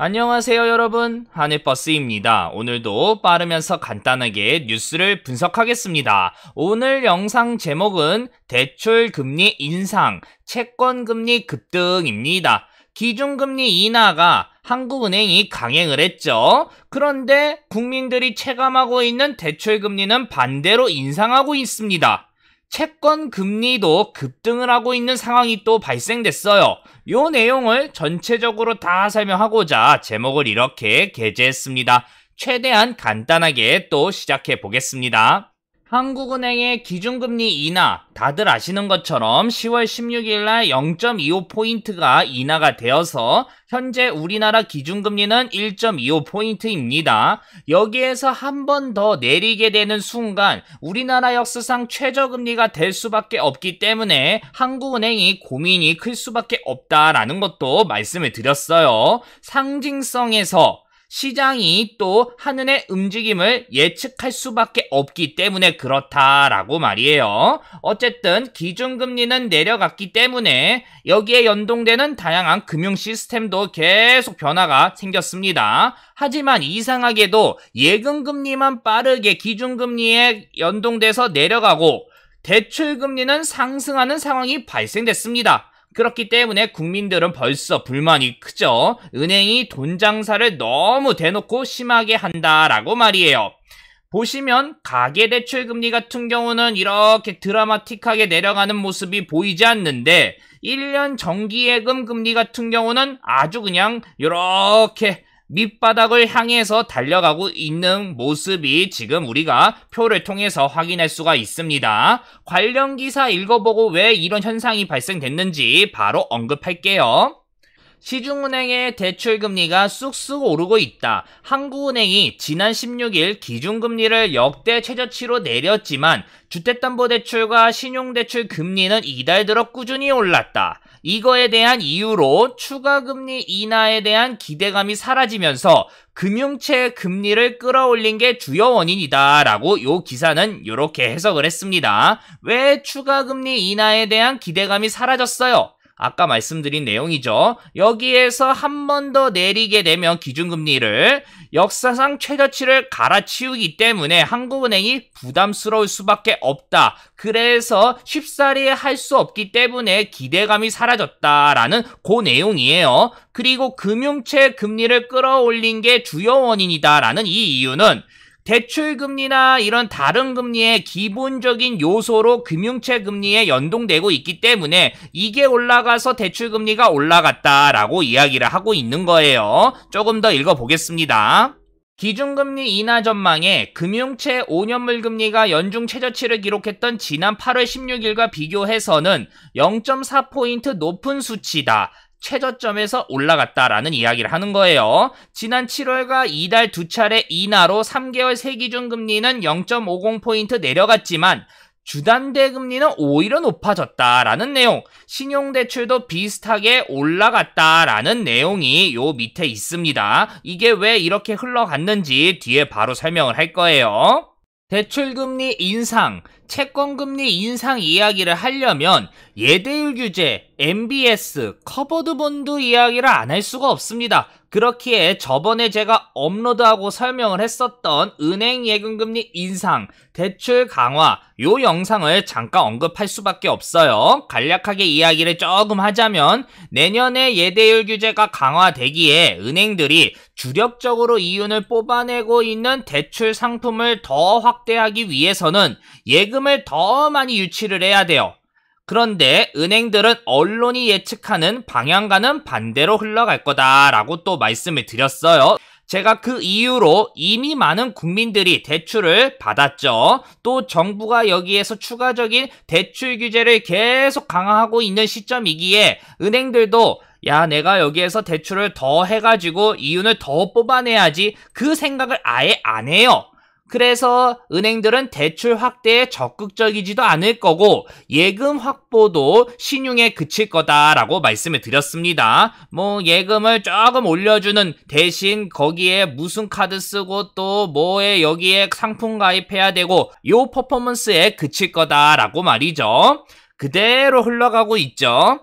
안녕하세요 여러분, 하늘버스입니다. 오늘도 빠르면서 간단하게 뉴스를 분석하겠습니다. 오늘 영상 제목은 대출금리 인상, 채권금리 급등입니다. 기준금리 인하가 한국은행이 강행을 했죠. 그런데 국민들이 체감하고 있는 대출금리는 반대로 인상하고 있습니다. 채권 금리도 급등을 하고 있는 상황이 또 발생됐어요. 요 내용을 전체적으로 다 설명하고자 제목을 이렇게 게재했습니다. 최대한 간단하게 또 시작해 보겠습니다. 한국은행의 기준금리 인하, 다들 아시는 것처럼 10월 16일 날 0.25포인트가 인하가 되어서 현재 우리나라 기준금리는 1.25포인트입니다. 여기에서 한 번 더 내리게 되는 순간 우리나라 역사상 최저금리가 될 수밖에 없기 때문에 한국은행이 고민이 클 수밖에 없다라는 것도 말씀을 드렸어요. 상징성에서 시장이 또 한은의 움직임을 예측할 수밖에 없기 때문에 그렇다라고 말이에요. 어쨌든 기준금리는 내려갔기 때문에 여기에 연동되는 다양한 금융 시스템도 계속 변화가 생겼습니다. 하지만 이상하게도 예금금리만 빠르게 기준금리에 연동돼서 내려가고 대출금리는 상승하는 상황이 발생됐습니다. 그렇기 때문에 국민들은 벌써 불만이 크죠. 은행이 돈 장사를 너무 대놓고 심하게 한다라고 말이에요. 보시면 가계대출금리 같은 경우는 이렇게 드라마틱하게 내려가는 모습이 보이지 않는데 1년 정기예금 금리 같은 경우는 아주 그냥 이렇게 밑바닥을 향해서 달려가고 있는 모습이 지금 우리가 표를 통해서 확인할 수가 있습니다. 관련 기사 읽어보고 왜 이런 현상이 발생됐는지 바로 언급할게요. 시중은행의 대출금리가 쑥쑥 오르고 있다. 한국은행이 지난 16일 기준금리를 역대 최저치로 내렸지만 주택담보대출과 신용대출 금리는 이달 들어 꾸준히 올랐다. 이거에 대한 이유로 추가금리 인하에 대한 기대감이 사라지면서 금융채 금리를 끌어올린 게 주요 원인이다 라고 요 기사는 이렇게 해석을 했습니다. 왜 추가금리 인하에 대한 기대감이 사라졌어요? 아까 말씀드린 내용이죠. 여기에서 한 번 더 내리게 되면 기준금리를 역사상 최저치를 갈아치우기 때문에 한국은행이 부담스러울 수밖에 없다. 그래서 쉽사리 할 수 없기 때문에 기대감이 사라졌다라는 그 내용이에요. 그리고 금융채 금리를 끌어올린 게 주요 원인이다라는 이 이유는 대출금리나 이런 다른 금리의 기본적인 요소로 금융채 금리에 연동되고 있기 때문에 이게 올라가서 대출금리가 올라갔다라고 이야기를 하고 있는 거예요. 조금 더 읽어보겠습니다. 기준금리 인하 전망에 금융채 5년물 금리가 연중 최저치를 기록했던 지난 8월 16일과 비교해서는 0.4포인트 높은 수치다. 최저점에서 올라갔다라는 이야기를 하는 거예요. 지난 7월과 이달 두 차례 인하로 3개월 세기준금리는 0.50포인트 내려갔지만 주담대 금리는 오히려 높아졌다라는 내용, 신용대출도 비슷하게 올라갔다라는 내용이 요 밑에 있습니다. 이게 왜 이렇게 흘러갔는지 뒤에 바로 설명을 할 거예요. 대출금리 인상, 채권금리 인상 이야기를 하려면 예대율 규제, MBS, 커버드 본드 이야기를 안 할 수가 없습니다. 그렇기에 저번에 제가 업로드하고 설명을 했었던 은행 예금금리 인상, 대출 강화 요 영상을 잠깐 언급할 수밖에 없어요. 간략하게 이야기를 조금 하자면 내년에 예대율 규제가 강화되기에 은행들이 주력적으로 이윤을 뽑아내고 있는 대출 상품을 더 확대하기 위해서는 예금을 더 많이 유치를 해야 돼요. 그런데 은행들은 언론이 예측하는 방향과는 반대로 흘러갈 거다라고 또 말씀을 드렸어요. 제가 그 이유로 이미 많은 국민들이 대출을 받았죠. 또 정부가 여기에서 추가적인 대출 규제를 계속 강화하고 있는 시점이기에 은행들도 야, 내가 여기에서 대출을 더 해가지고 이윤을 더 뽑아내야지 그 생각을 아예 안 해요. 그래서 은행들은 대출 확대에 적극적이지도 않을 거고 예금 확보도 신용에 그칠 거다라고 말씀을 드렸습니다. 뭐 예금을 조금 올려주는 대신 거기에 무슨 카드 쓰고 또 뭐에 여기에 상품 가입해야 되고 요 퍼포먼스에 그칠 거다라고 말이죠. 그대로 흘러가고 있죠.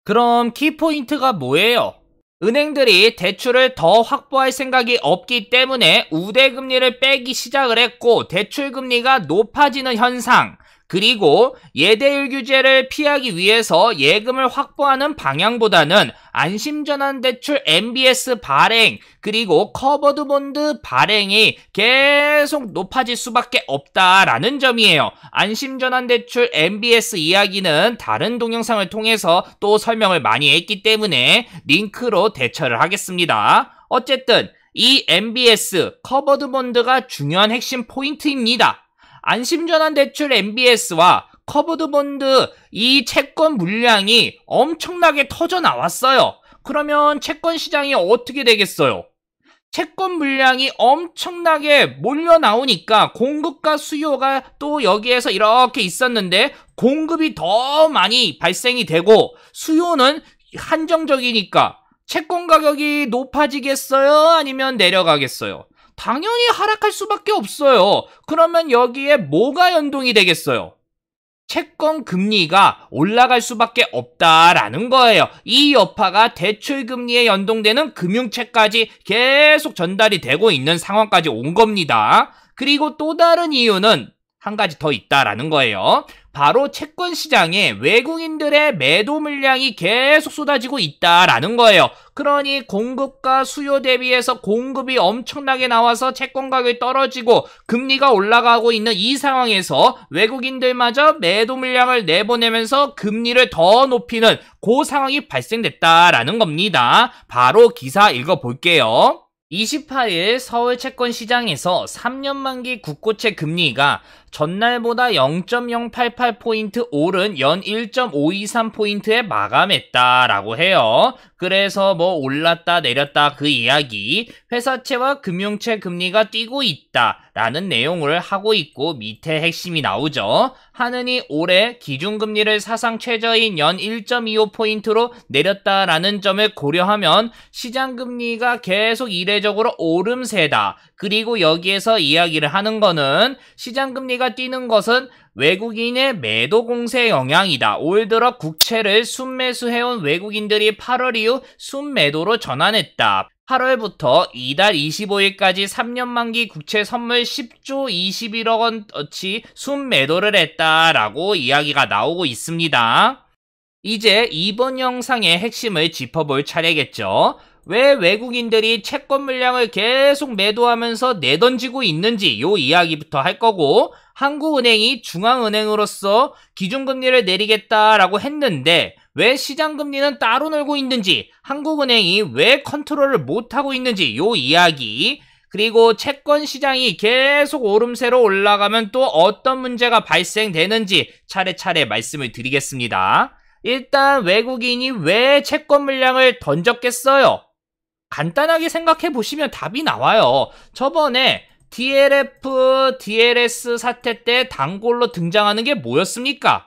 그럼 키포인트가 뭐예요? 은행들이 대출을 더 확보할 생각이 없기 때문에 우대금리를 빼기 시작을 했고 대출금리가 높아지는 현상, 그리고 예대율 규제를 피하기 위해서 예금을 확보하는 방향보다는 안심전환대출 MBS 발행, 그리고 커버드 본드 발행이 계속 높아질 수밖에 없다라는 점이에요. 안심전환대출 MBS 이야기는 다른 동영상을 통해서 또 설명을 많이 했기 때문에 링크로 대처를 하겠습니다. 어쨌든 이 MBS, 커버드 본드가 중요한 핵심 포인트입니다. 안심전환대출 MBS와 커버드 본드 이 채권 물량이 엄청나게 터져 나왔어요. 그러면 채권 시장이 어떻게 되겠어요? 채권 물량이 엄청나게 몰려 나오니까 공급과 수요가 또 여기에서 이렇게 있었는데 공급이 더 많이 발생이 되고 수요는 한정적이니까 채권 가격이 높아지겠어요? 아니면 내려가겠어요? 당연히 하락할 수밖에 없어요. 그러면 여기에 뭐가 연동이 되겠어요? 채권 금리가 올라갈 수밖에 없다라는 거예요. 이 여파가 대출 금리에 연동되는 금융채까지 계속 전달이 되고 있는 상황까지 온 겁니다. 그리고 또 다른 이유는 한 가지 더 있다라는 거예요. 바로 채권 시장에 외국인들의 매도 물량이 계속 쏟아지고 있다라는 거예요. 그러니 공급과 수요 대비해서 공급이 엄청나게 나와서 채권 가격이 떨어지고 금리가 올라가고 있는 이 상황에서 외국인들마저 매도 물량을 내보내면서 금리를 더 높이는 그 상황이 발생됐다라는 겁니다. 바로 기사 읽어볼게요. 28일 서울 채권 시장에서 3년 만기 국고채 금리가 전날보다 0.088포인트 오른 연 1.523포인트에 마감했다라고 해요. 그래서 뭐 올랐다 내렸다 그 이야기, 회사채와 금융채 금리가 뛰고 있다라는 내용을 하고 있고 밑에 핵심이 나오죠. 하느니 올해 기준금리를 사상 최저인 연 1.25포인트로 내렸다라는 점을 고려하면 시장금리가 계속 이례적으로 오름세다. 그리고 여기에서 이야기를 하는 거는 시장금리가 뛰는 것은 외국인의 매도 공세 영향이다. 올 들어 국채를 순매수해온 외국인들이 8월 이후 순매도로 전환했다. 8월부터 이달 25일까지 3년 만기 국채 선물 10조 21억 원어치 순매도를 했다라고 이야기가 나오고 있습니다. 이제 이번 영상의 핵심을 짚어볼 차례겠죠. 왜 외국인들이 채권 물량을 계속 매도하면서 내던지고 있는지 요 이야기부터 할 거고, 한국은행이 중앙은행으로서 기준금리를 내리겠다라고 했는데 왜 시장금리는 따로 놀고 있는지, 한국은행이 왜 컨트롤을 못하고 있는지 요 이야기, 그리고 채권 시장이 계속 오름세로 올라가면 또 어떤 문제가 발생되는지 차례차례 말씀을 드리겠습니다. 일단 외국인이 왜 채권 물량을 던졌겠어요? 간단하게 생각해 보시면 답이 나와요. 저번에 DLF, DLS 사태 때 단골로 등장하는 게 뭐였습니까?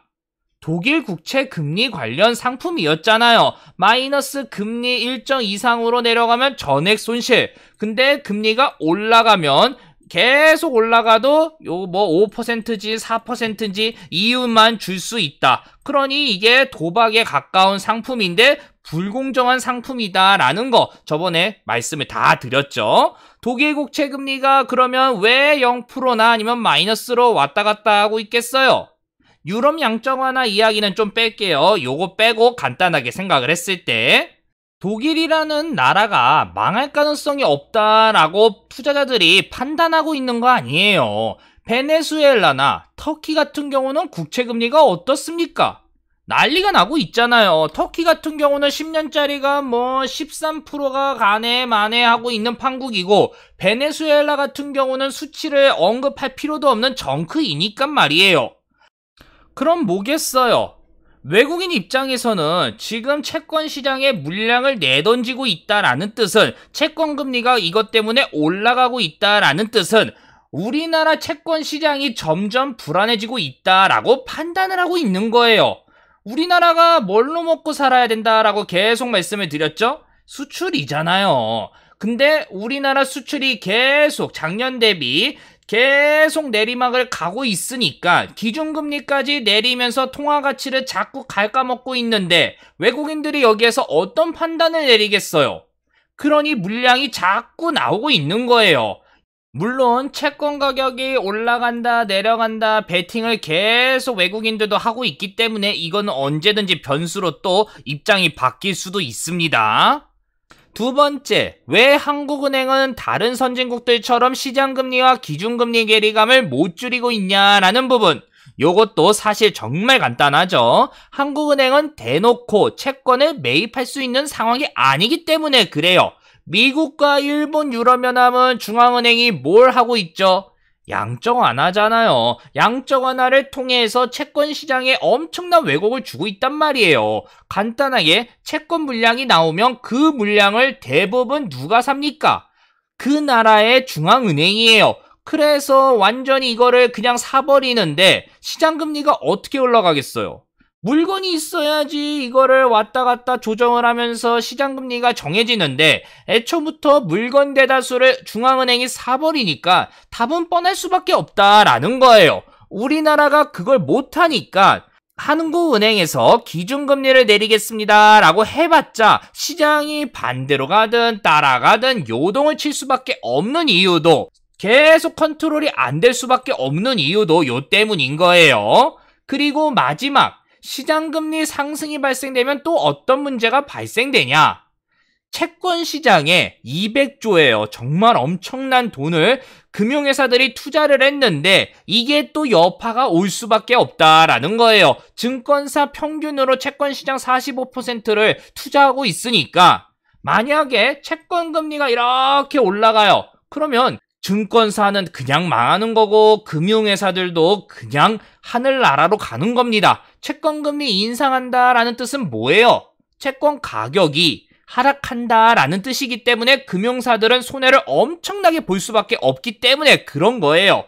독일 국채 금리 관련 상품이었잖아요. 마이너스 금리 일정 이상으로 내려가면 전액 손실. 근데 금리가 올라가면 계속 올라가도 요 뭐 5%지 4%인지 이윤만 줄 수 있다. 그러니 이게 도박에 가까운 상품인데 불공정한 상품이다라는 거 저번에 말씀을 다 드렸죠. 독일 국채 금리가 그러면 왜 0%나 아니면 마이너스로 왔다 갔다 하고 있겠어요? 유럽 양적 완화 이야기는 좀 뺄게요. 요거 빼고 간단하게 생각을 했을 때 독일이라는 나라가 망할 가능성이 없다라고 투자자들이 판단하고 있는 거 아니에요. 베네수엘라나 터키 같은 경우는 국채 금리가 어떻습니까? 난리가 나고 있잖아요. 터키 같은 경우는 10년짜리가 뭐 13%가 가네 마네 하고 있는 판국이고, 베네수엘라 같은 경우는 수치를 언급할 필요도 없는 정크이니까 말이에요. 그럼 뭐겠어요? 외국인 입장에서는 지금 채권 시장에 물량을 내던지고 있다라는 뜻은, 채권 금리가 이것 때문에 올라가고 있다라는 뜻은 우리나라 채권 시장이 점점 불안해지고 있다라고 판단을 하고 있는 거예요. 우리나라가 뭘로 먹고 살아야 된다라고 계속 말씀을 드렸죠? 수출이잖아요. 근데 우리나라 수출이 계속 작년 대비 계속 내리막을 가고 있으니까 기준금리까지 내리면서 통화가치를 자꾸 갉아먹고 있는데 외국인들이 여기에서 어떤 판단을 내리겠어요? 그러니 물량이 자꾸 나오고 있는 거예요. 물론 채권 가격이 올라간다 내려간다 베팅을 계속 외국인들도 하고 있기 때문에 이건 언제든지 변수로 또 입장이 바뀔 수도 있습니다. 두 번째, 왜 한국은행은 다른 선진국들처럼 시장금리와 기준금리 괴리감을 못 줄이고 있냐라는 부분. 요것도 사실 정말 간단하죠. 한국은행은 대놓고 채권을 매입할 수 있는 상황이 아니기 때문에 그래요. 미국과 일본, 유럽연합은 중앙은행이 뭘 하고 있죠? 양적 완화잖아요. 양적 완화를 통해서 채권 시장에 엄청난 왜곡을 주고 있단 말이에요. 간단하게 채권 물량이 나오면 그 물량을 대부분 누가 삽니까? 그 나라의 중앙은행이에요. 그래서 완전히 이거를 그냥 사버리는데 시장금리가 어떻게 올라가겠어요? 물건이 있어야지 이거를 왔다 갔다 조정을 하면서 시장금리가 정해지는데 애초부터 물건 대다수를 중앙은행이 사버리니까 답은 뻔할 수밖에 없다라는 거예요. 우리나라가 그걸 못하니까 한국은행에서 기준금리를 내리겠습니다 라고 해봤자 시장이 반대로 가든 따라가든 요동을 칠 수밖에 없는 이유도 계속 컨트롤이 안 될 수밖에 없는 이유도 요 때문인 거예요. 그리고 마지막 시장금리 상승이 발생되면 또 어떤 문제가 발생되냐? 채권 시장에 200조예요. 정말 엄청난 돈을 금융회사들이 투자를 했는데 이게 또 여파가 올 수밖에 없다라는 거예요. 증권사 평균으로 채권 시장 45%를 투자하고 있으니까 만약에 채권금리가 이렇게 올라가요. 그러면 증권사는 그냥 망하는 거고 금융회사들도 그냥 하늘나라로 가는 겁니다. 채권금리 인상한다라는 뜻은 뭐예요? 채권 가격이 하락한다라는 뜻이기 때문에 금융사들은 손해를 엄청나게 볼 수밖에 없기 때문에 그런 거예요.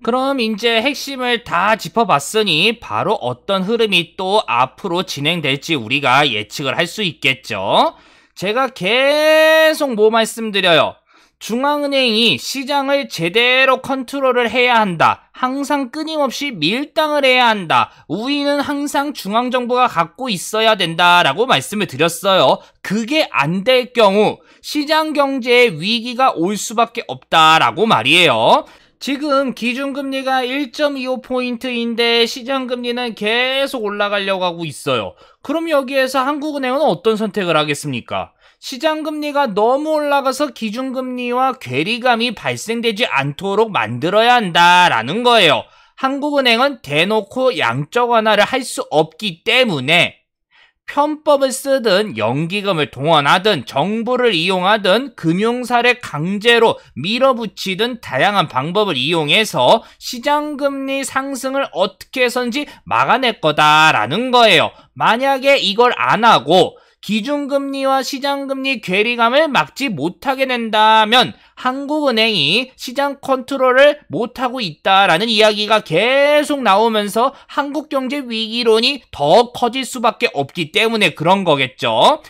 그럼 이제 핵심을 다 짚어봤으니 바로 어떤 흐름이 또 앞으로 진행될지 우리가 예측을 할 수 있겠죠. 제가 계속 뭐 말씀드려요? 중앙은행이 시장을 제대로 컨트롤을 해야 한다. 항상 끊임없이 밀당을 해야 한다. 우위는 항상 중앙정부가 갖고 있어야 된다라고 말씀을 드렸어요. 그게 안 될 경우 시장 경제에 위기가 올 수밖에 없다라고 말이에요. 지금 기준금리가 1.25포인트인데 시장금리는 계속 올라가려고 하고 있어요. 그럼 여기에서 한국은행은 어떤 선택을 하겠습니까? 시장금리가 너무 올라가서 기준금리와 괴리감이 발생되지 않도록 만들어야 한다라는 거예요. 한국은행은 대놓고 양적 완화를 할 수 없기 때문에 편법을 쓰든 연기금을 동원하든 정부를 이용하든 금융사를 강제로 밀어붙이든 다양한 방법을 이용해서 시장금리 상승을 어떻게 해서든지 막아낼 거다라는 거예요. 만약에 이걸 안 하고 기준금리와 시장금리 괴리감을 막지 못하게 된다면 한국은행이 시장 컨트롤을 못하고 있다라는 이야기가 계속 나오면서 한국경제 위기론이 더 커질 수밖에 없기 때문에 그런 거겠죠.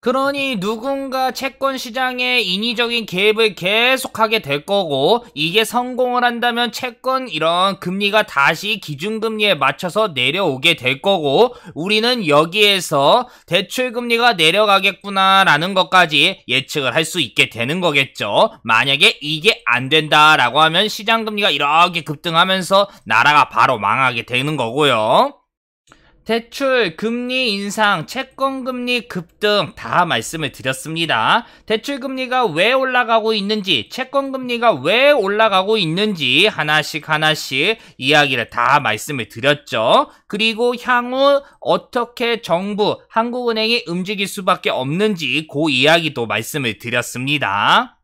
그러니 누군가 채권 시장에 인위적인 개입을 계속하게 될 거고 이게 성공을 한다면 채권 이런 금리가 다시 기준금리에 맞춰서 내려오게 될 거고 우리는 여기에서 대출금리가 내려가겠구나 라는 것까지 예측을 할 수 있게 되는 거겠죠. 만약에 이게 안 된다라고 하면 시장금리가 이렇게 급등하면서 나라가 바로 망하게 되는 거고요. 대출, 금리 인상, 채권금리 급등 다 말씀을 드렸습니다. 대출금리가 왜 올라가고 있는지, 채권금리가 왜 올라가고 있는지 하나씩 이야기를 다 말씀을 드렸죠. 그리고 향후 어떻게 정부, 한국은행이 움직일 수밖에 없는지 그 이야기도 말씀을 드렸습니다.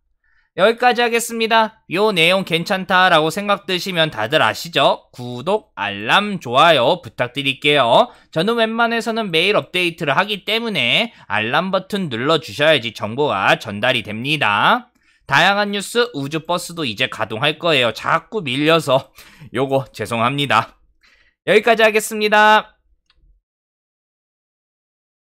여기까지 하겠습니다. 요 내용 괜찮다라고 생각 드시면 다들 아시죠? 구독, 알람, 좋아요 부탁드릴게요. 저는 웬만해서는 매일 업데이트를 하기 때문에 알람 버튼 눌러주셔야지 정보가 전달이 됩니다. 다양한 뉴스 우주버스도 이제 가동할 거예요. 자꾸 밀려서 요거 죄송합니다. 여기까지 하겠습니다.